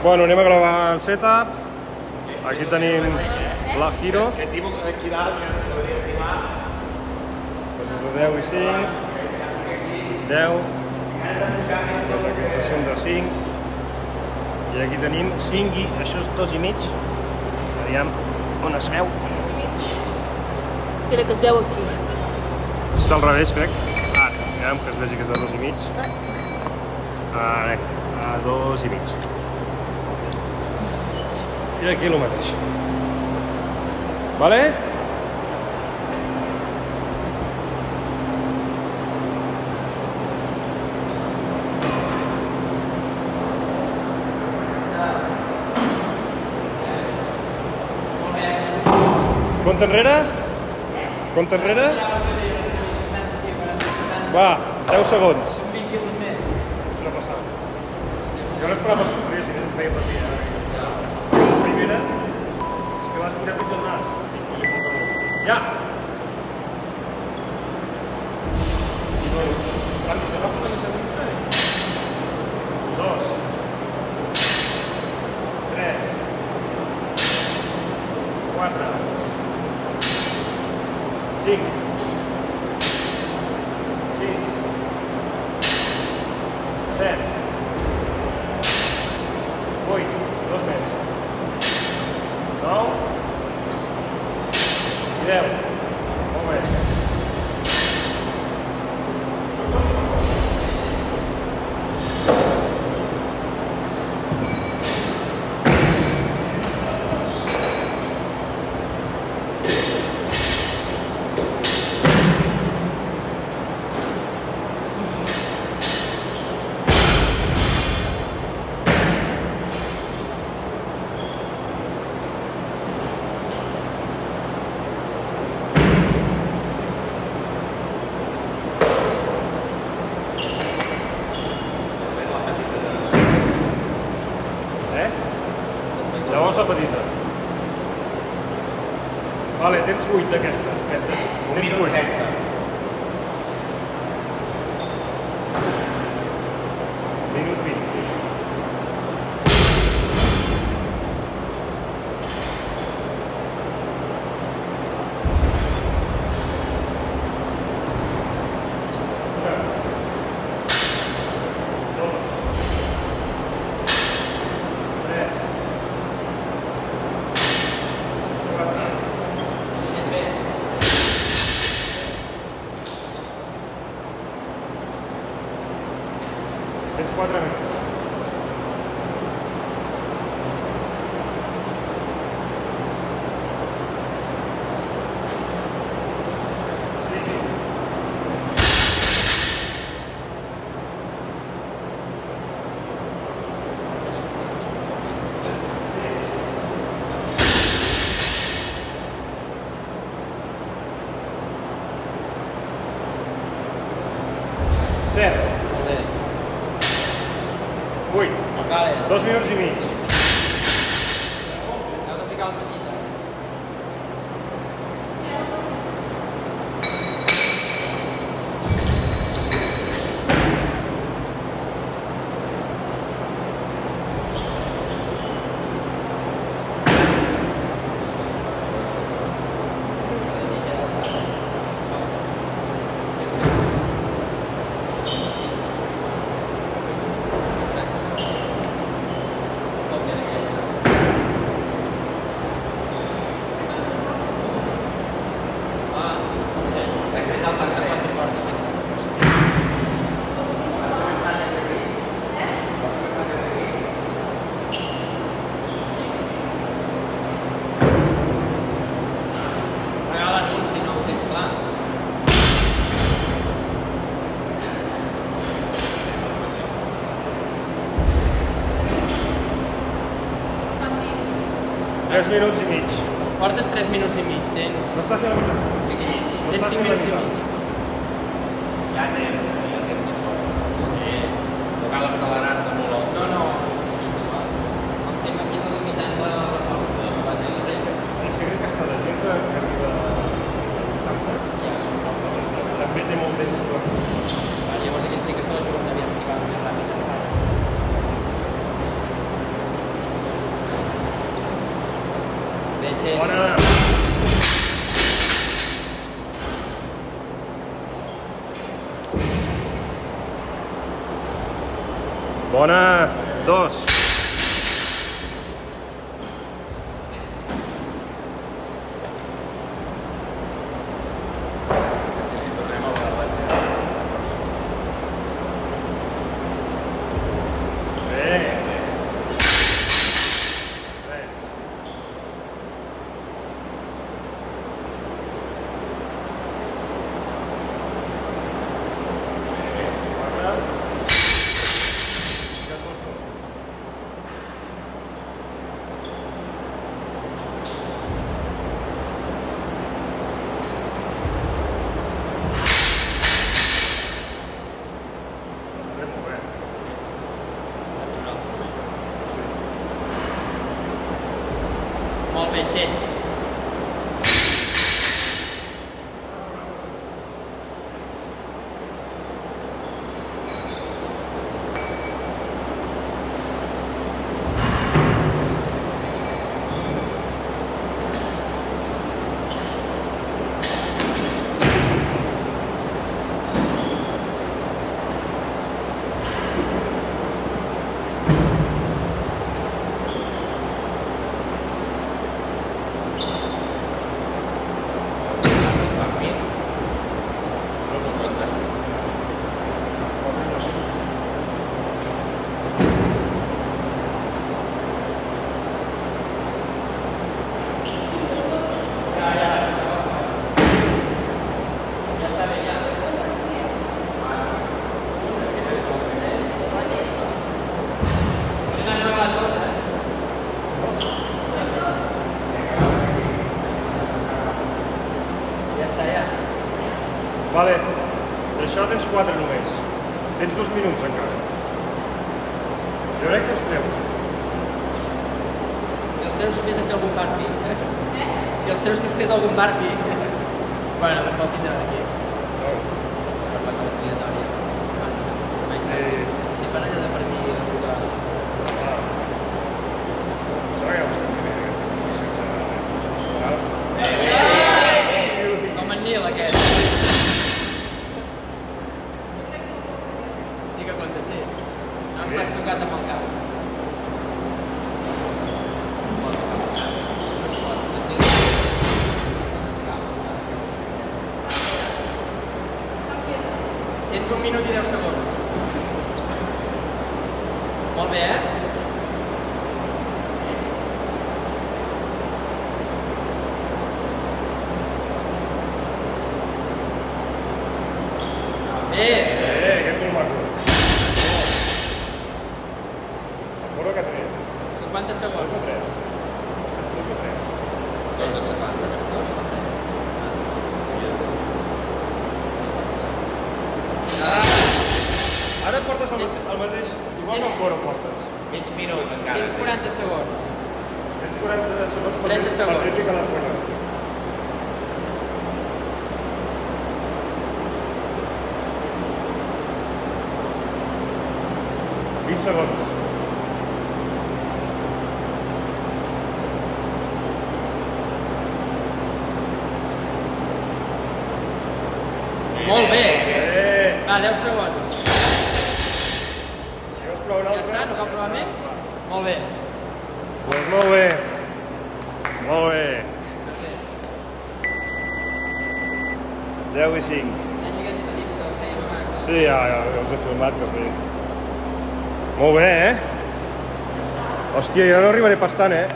Bueno, anem a gravar el setup. Aquí tenim la Hero. Aquest tipus d'aquí dalt, s'hauria d'activar. Doncs és de 10 i 5. 10. Doncs aquestes són de 5. I aquí tenim 5 i això és 2,5. Aviam on es veu. 2,5. Espera, que es veu aquí. És al revés, crec. Aviam que es vegi que és de 2,5. Ara, a 2,5. I aquí el mateix. Vale? Compte enrere? Compte enrere? Va, 10 segons. És una passada. Jo no esperava que es si em feia patir. La primera és que vas posar pitjor el nas. I li falta molt. Ja! I no, tant, t'agafa la deixadita. 2. 3. 4. 5. 6. 7. 8. 2 més. 9. I 10. Molt bé. Llavors la petita. Vale, tens 8 d'aquestes. Tens 8. 16. Minut 20, sí. Tens 4 més. Sí, sí. Set. 8. 2 minuts i mig. Heu de ficar el petit. Tres minuts i mig. Portes 3 minuts i mig, tens... No estàs fent la mitad. O sigui, tens 5 minuts i mig. Ja tens de sol. Sí. No cal accelerar-te molt. No, no, és igual. El tema aquí és el limitant de la reforça. És que crec que està la gent que arriba a 80. Ja són molt forts. També té molt temps. Llavors aquell sí que se la juguen de vertical més ràpid. Txell. Bona. Bona. 2. Si li tornem al rellotge. Bé. 3. Molt bé, Txell. Quantes papis? No ho comptes? Ja està bé, ja. Podem anar a la cosa, Ja està, ja. Vale. D'això tens 4 només. Tens 2 minuts encara. Jo crec que els treus. Si els teus fes a fer algun barpi. Si els teus fes algun barpi. Bueno, tampoc tindrà d'aquí. No. Per la calculatòria. Bueno, Sí. si fan allò de partir a jugar... Ah. Sembla que vostè primer és exagerat. Sap? Com en Nil, aquest. Sí que compta, sí. No has pas tocat amb el cap. No es pot tocar amb el cap. No es pot. No et dic. Se n'ens cau. Tens 1 minut i 10 segons. Molt bé, eh? Bé! Aquest molt maco. Recordo que ha tret. 50 segons. 2 o 3. 2 o 3. 2 de 70. Dos o tres. Ara et portes el mateix, igual que el coro portes. Mig minut encara. Tens 40 segons. Tens 40 segons per 30 segons. per dir que l'has guanyat. Segons. Molt bé! Eh! Va, 10 segons. Si vols provar un Ja altre... està? No cal provar més? Molt bé. Doncs molt bé. Molt bé. 10 i 5. Ensenya aquests petits que fèiem abans. Sí, ja els he filmat, que es ve. Molt bé, eh? Hòstia, jo no arribaré pas tant, eh?